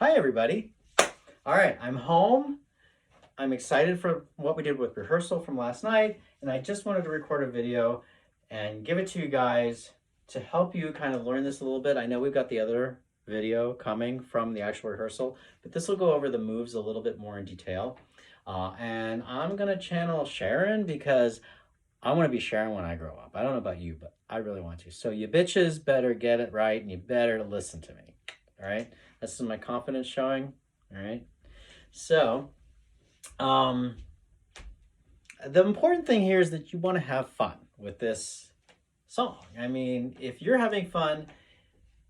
Hi, everybody. All right, I'm home. I'm excited for what we did with rehearsal from last night, and I just wanted to record a video and give it to you guys to help you kind of learn this a little bit. I know we've got the other video coming from the actual rehearsal, but this will go over the moves a little bit more in detail. And I'm going to channel Sharon because I want to be Sharon when I grow up. I don't know about you, but I really want to. So you bitches better get it right, and you better listen to me. All right? This is my confidence showing. All right? So, the important thing here is that you want to have fun with this song. I mean, if you're having fun,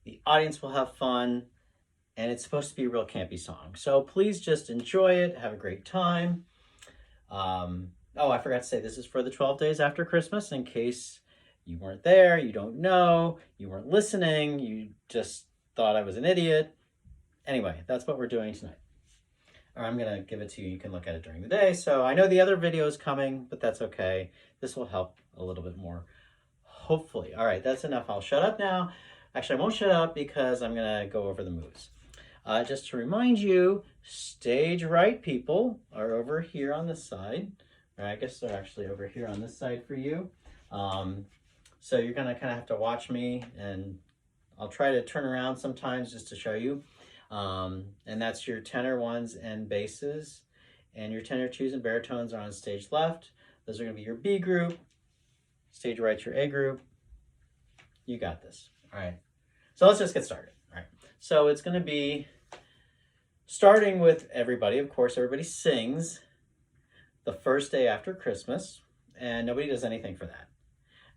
the audience will have fun, and it's supposed to be a real campy song. So please just enjoy it, have a great time. Oh, I forgot to say, this is for the 12 days after Christmas, in case you weren't there, you don't know, you weren't listening, you just thought I was an idiot. Anyway, that's what we're doing tonight. Or I'm going to give it to you. You can look at it during the day. So I know the other video is coming, but that's okay. This will help a little bit more, hopefully. All right, that's enough. I'll shut up now. Actually, I won't shut up because I'm going to go over the moves. Just to remind you, stage right people are over here on this side. Or I guess they're actually over here on this side for you. So you're going to kind of have to watch me, and I'll try to turn around sometimes just to show you. And that's your tenor ones and basses, and your tenor twos and baritones are on stage left. Those are going to be your B group. Stage right's your A group. You got this. All right. So let's just get started. All right. So it's going to be starting with everybody. Of course, everybody sings the first day after Christmas, and nobody does anything for that.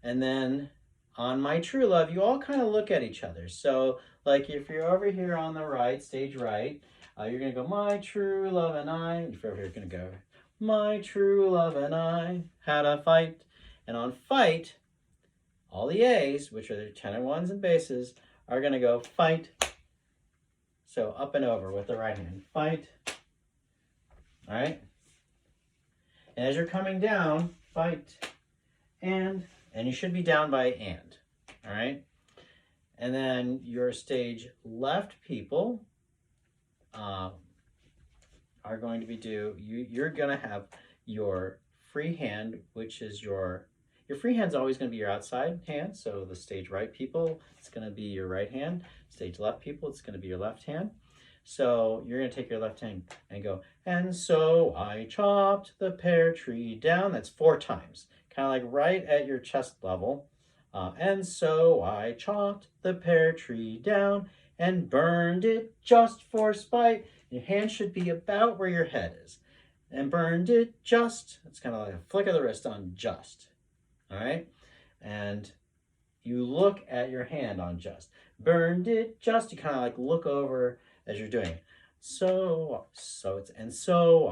And then on My True Love, you all kind of look at each other. So like if you're over here on the right, stage right, you're going to go, my true love and I. If you're over here, you're going to go, my true love and I had a fight. And on fight, all the A's, which are the tenor ones and basses, are going to go fight. So up and over with the right hand, fight. All right. And as you're coming down, fight, and you should be down by and. All right. And then your stage left people are going to be you're going to have your free hand, which is your free hand's always going to be your outside hand. So the stage right people, it's going to be your right hand. Stage left people, it's going to be your left hand. So you're going to take your left hand and go, and so I chopped the pear tree down. That's 4 times, kind of like right at your chest level. And so I chopped the pear tree down and burned it just for spite. Your hand should be about where your head is. And burned it just, it's kind of like a flick of the wrist on just. All right? And you look at your hand on just. Burned it just, you kind of like look over as you're doing it. So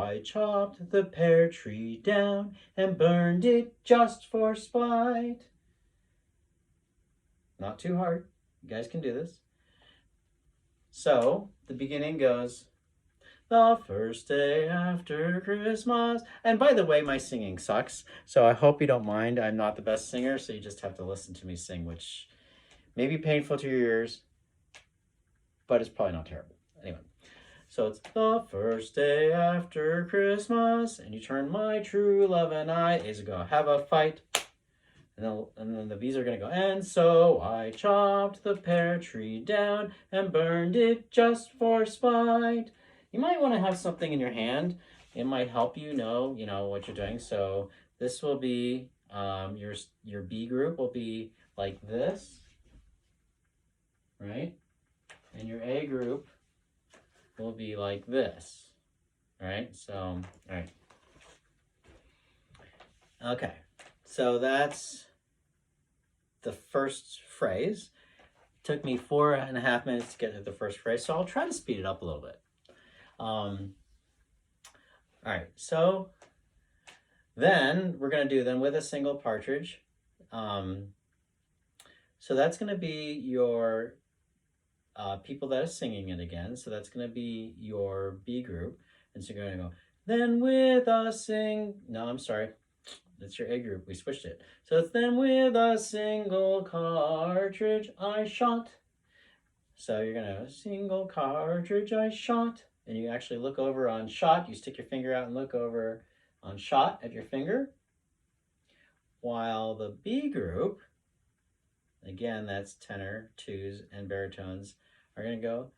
I chopped the pear tree down and burned it just for spite. Not too hard. You guys can do this. So the beginning goes, the first day after Christmas. And by the way, my singing sucks, so I hope you don't mind. I'm not the best singer, so you just have to listen to me sing, which may be painful to your ears, but it's probably not terrible. Anyway, so it's the first day after Christmas, and you turn my true love and I. A's go, have a fight. And then the B's are going to go, and so I chopped the pear tree down and burned it just for spite. You might want to have something in your hand. It might help you know what you're doing. So this will be, your B group will be like this, right? And your A group will be like this, right? So, all right. Okay, so that's the first phrase. It took me 4.5 minutes to get to the first phrase, so I'll try to speed it up a little bit. All right, so then we're going to do them with a single partridge. So that's going to be your people that are singing it again. So that's going to be your B group. And so you're going to go, then with a no, I'm sorry. That's your A group. We switched it. So it's then with a single cartridge I shot. So you're gonna single cartridge I shot, and you actually look over on shot. You stick your finger out and look over on shot at your finger. While the B group, again, that's tenor, twos, and baritones, are gonna go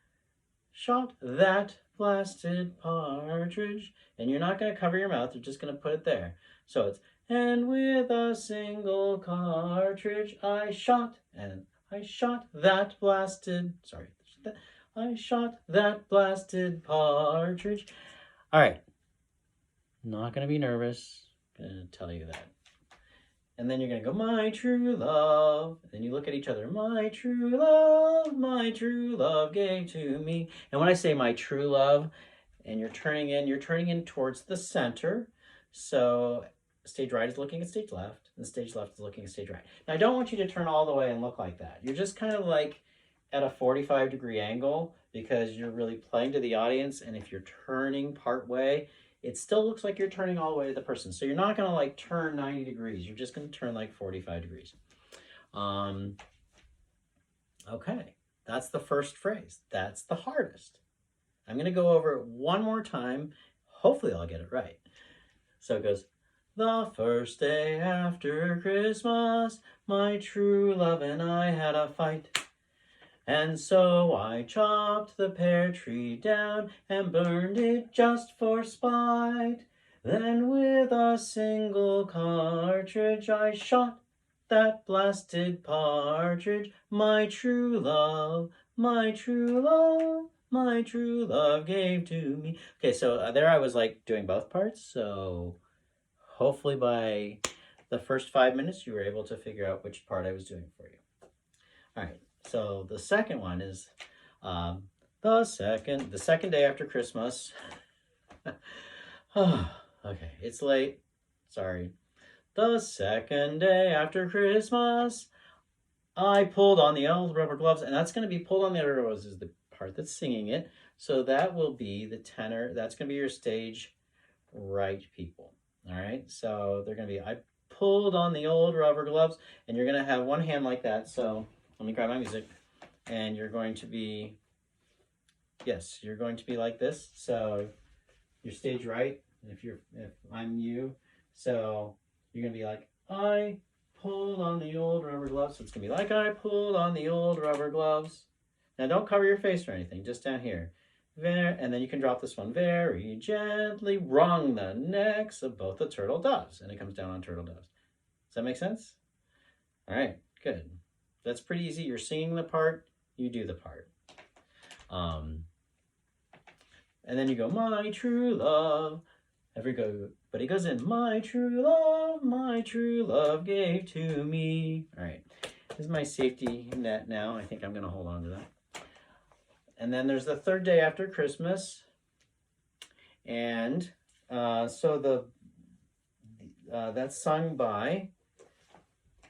shot that blasted partridge. And you're not going to cover your mouth, you're just going to put it there. So it's, and with a single cartridge I shot, and I shot that blasted, sorry, I shot that blasted partridge. All right, not going to be nervous, I'm going to tell you that. And then you're going to go, my true love. And then you look at each other, my true love gave to me. And when I say my true love, and you're turning in towards the center. So stage right is looking at stage left, and stage left is looking at stage right. Now, I don't want you to turn all the way and look like that. You're just kind of like at a 45-degree angle because you're really playing to the audience. And if you're turning part way, it still looks like you're turning all the way to the person. So you're not going to like turn 90 degrees. You're just going to turn like 45 degrees. Okay, that's the first phrase. That's the hardest. I'm going to go over it one more time. Hopefully I'll get it right. So it goes, the first day after Christmas, my true love and I had a fight. And so I chopped the pear tree down and burned it just for spite. Then with a single cartridge I shot that blasted partridge. My true love, my true love, my true love gave to me. Okay, so there I was like doing both parts. So hopefully by the first 5 minutes you were able to figure out which part I was doing for you. All right. So the second one is the second day after Christmas. Okay, it's late. Sorry. The second day after Christmas, I pulled on the old rubber gloves, and that's going to be pulled on the rubber gloves is the part that's singing it. So that will be the tenor. That's going to be your stage right people. All right. So they're going to be, I pulled on the old rubber gloves, and you're going to have one hand like that. So let me grab my music, and you're going to be, yes, you're going to be like this. So your stage right, if I'm you, so you're going to be like, I pulled on the old rubber gloves. So it's going to be like, I pulled on the old rubber gloves. Now don't cover your face or anything, just down here. And then you can drop this one, very gently wrung the necks of both the turtle doves. And it comes down on turtle doves. Does that make sense? All right, good. That's pretty easy. You're singing the part, you do the part. And then you go, my true love. Everybody goes in, my true love gave to me. All right, this is my safety net now. I think I'm going to hold on to that. And then there's the third day after Christmas. And so that's sung by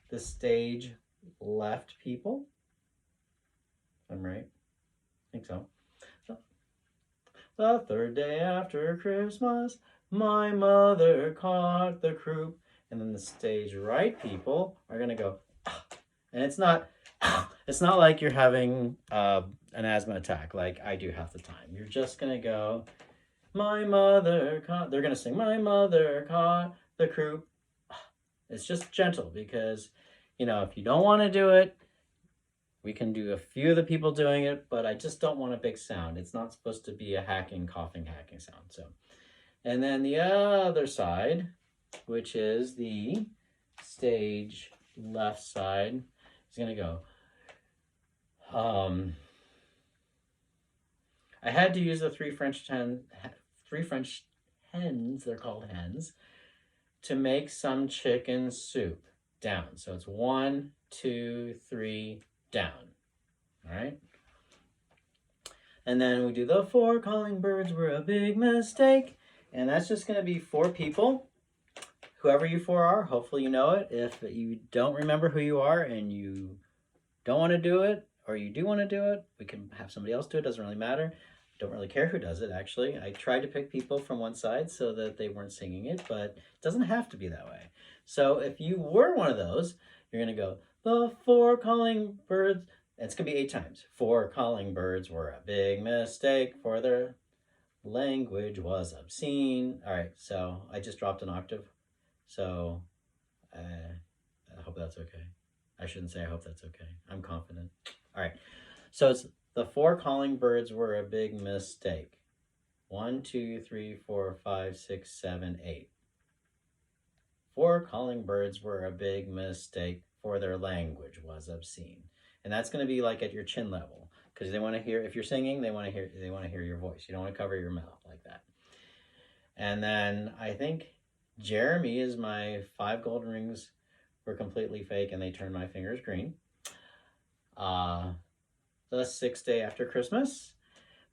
the stage left people. I'm right. I think so. The third day after Christmas, my mother caught the croup. And then the stage right people are going to go, ah. And it's not like you're having an asthma attack like I do half the time. You're just going to go, my mother caught, they're going to sing, my mother caught the croup. It's just gentle because, if you don't want to do it, we can do a few of the people doing it, but I just don't want a big sound. It's not supposed to be a coughing sound. So, and then the other side, which is the stage left side, is going to go. I had to use the three French hens, they're called hens, to make some chicken soup down. So it's 1, 2, 3, down. All right. And then we do the 4 calling birds were a big mistake. And that's just going to be 4 people. Whoever you 4 are, hopefully you know it. If you don't remember who you are and you don't want to do it, or you do want to do it, we can have somebody else do it. Doesn't really matter. Don't really care who does it, actually. I tried to pick people from one side so that they weren't singing it, but it doesn't have to be that way. So if you were one of those, you're going to go, the 4 calling birds, It's going to be 8 times. 4 calling birds were a big mistake, for their language was obscene. All right, so I just dropped an octave. So I hope that's okay. I shouldn't say I hope that's okay. I'm confident. All right, so it's the 4 calling birds were a big mistake. 1, 2, 3, 4, 5, 6, 7, 8. 4 calling birds were a big mistake, for their language was obscene. And that's going to be like at your chin level, because they want to hear, if you're singing, they want to hear your voice. You don't want to cover your mouth like that. And then I think Jeremy is my 5 golden rings were completely fake and they turned my fingers green. The 6th day after Christmas,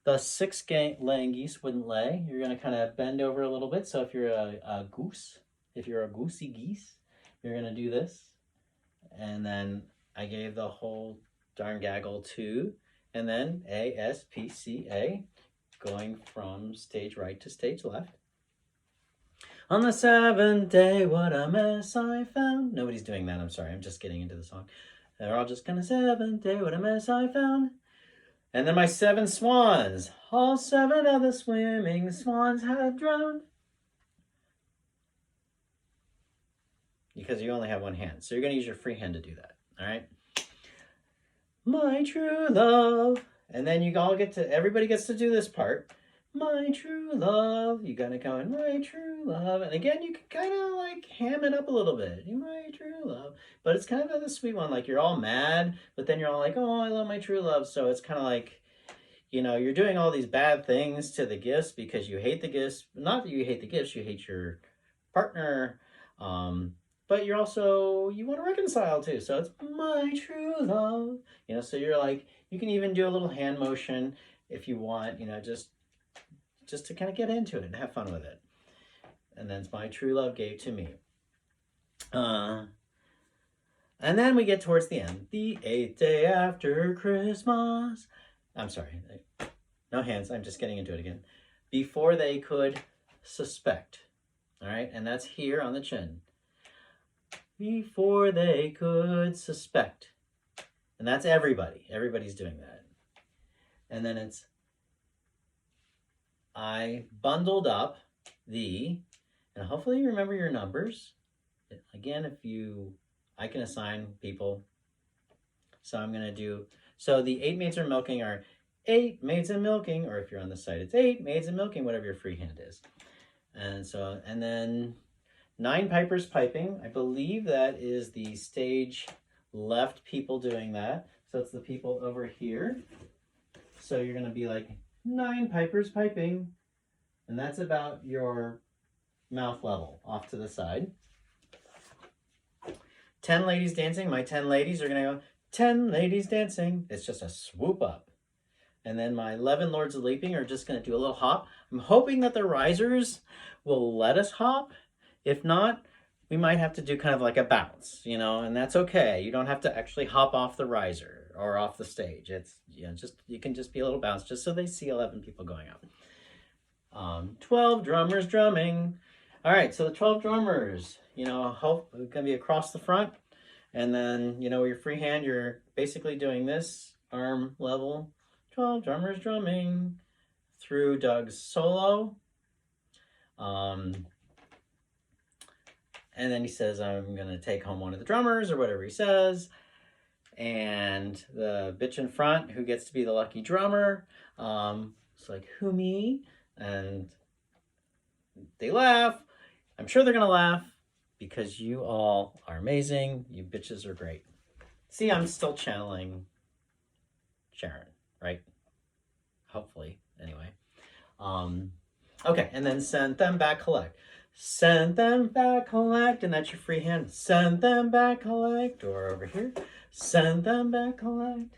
the 6 laying geese wouldn't lay. You're going to kind of bend over a little bit. So if you're a goose, if you're a goosey geese, you're going to do this. And then I gave the whole darn gaggle 2. And then A, S, P, C, A, going from stage right to stage left. On the 7th day, what a mess I found. Nobody's doing that, I'm sorry. I'm just getting into the song. They're all just kind of 7th day, what a mess I found. And then my 7 swans. All 7 of the swimming swans had drowned. Because you only have one hand. So you're going to use your free hand to do that. All right? My true love. And then you all get to, everybody gets to do this part. My true love. You got to go in, my true love. And again, you can kind of like ham it up a little bit. My true love. But it's kind of a sweet one. Like you're all mad, but then you're all like, oh, I love my true love. So it's kind of like, you know, you're doing all these bad things to the gifts because you hate the gifts. Not that you hate the gifts, you hate your partner. But you're also, you want to reconcile too. So it's my true love. You know, so you're like, you can even do a little hand motion if you want, you know, just to kind of get into it and have fun with it. And then it's my true love gave to me. And then we get towards the end. The 8th day after Christmas. I'm sorry, no hands, I'm just getting into it again. Before they could suspect. All right, and that's here on the chin. Before they could suspect. And that's everybody. Everybody's doing that. And then it's, I bundled up the, and hopefully you remember your numbers. Again, I can assign people. So I'm going to do, so the 8 maids are milking are 8 maids a milking, or if you're on the site, it's 8 maids a milking, whatever your freehand is. And so, and then 9 pipers piping. I believe that is the stage left people doing that. So it's the people over here. So you're going to be like 9 pipers piping. And that's about your mouth level off to the side. 10 ladies dancing. My 10 ladies are going to go 10 ladies dancing. It's just a swoop up. And then my 11 lords of leaping are just going to do a little hop. I'm hoping that the risers will let us hop. If not, we might have to do kind of like a bounce, you know, and that's okay. You don't have to actually hop off the riser or off the stage. It's, you know, just, you can just be a little bounce just so they see 11 people going up. 12 drummers drumming. All right, so the 12 drummers, you know, it's going to be across the front. And then, you know, your free hand, you're basically doing this arm level. 12 drummers drumming through Doug's solo. And then he says, I'm going to take home one of the drummers or whatever he says. And the bitch in front, who gets to be the lucky drummer, it's like, who, me? And they laugh. I'm sure they're going to laugh because you all are amazing. You bitches are great. See, I'm still channeling Sharon, right? Hopefully, anyway. Okay, and then send them back, collect. Send them back, collect, and that's your free hand. Send them back, collect, or over here. Send them back, collect.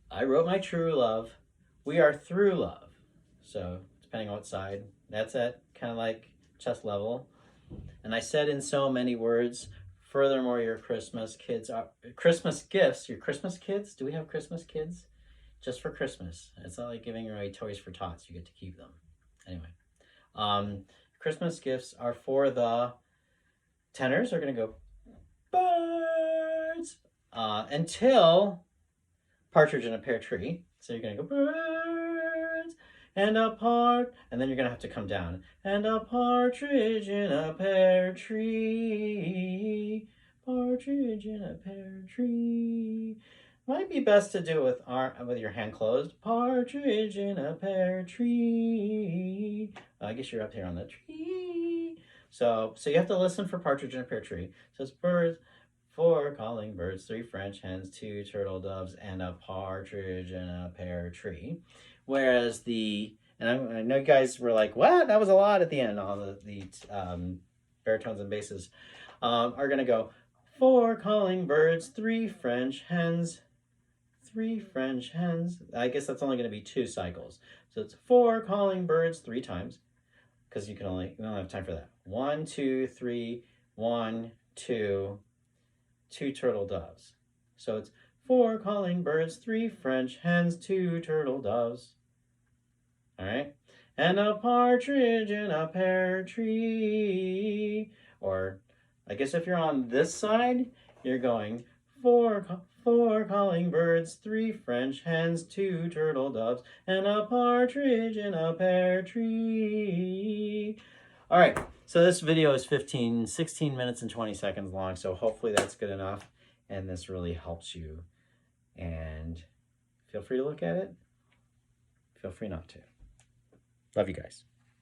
I wrote my true love. We are through love. So, depending on what side, that's at kind of like chest level. And I said in so many words, furthermore, your Christmas kids are, Christmas gifts, your Christmas kids, do we have Christmas kids? Just for Christmas. It's not like giving away toys for tots. You get to keep them. Anyway. Christmas gifts are for the tenors. Are going to go birds until partridge in a pear tree. So you're going to go birds and a and then you're going to have to come down. And a partridge in a pear tree. Partridge in a pear tree. Might be best to do it with your hand closed. Partridge in a pear tree. I guess you're up here on the tree. So you have to listen for partridge in a pear tree. So it's birds, 4 calling birds, 3 French hens, 2 turtle doves, and a partridge in a pear tree. Whereas and I know you guys were like, what? That was a lot at the end. All the baritones and basses are going to go 4 calling birds, 3 French hens, 3 French hens. I guess that's only going to be 2 cycles. So it's 4 calling birds 3 times, because you don't have time for that. 1, 2, 3, 1, 2, 2 turtle doves. So it's 4 calling birds, 3 French hens, 2 turtle doves. All right. And a partridge in a pear tree. Or I guess if you're on this side, you're going 4 calling birds, 3 French hens, 2 turtle doves, and a partridge in a pear tree. All right, so this video is 16 minutes and 20 seconds long, so hopefully that's good enough, and this really helps you. And feel free to look at it. Feel free not to. Love you guys.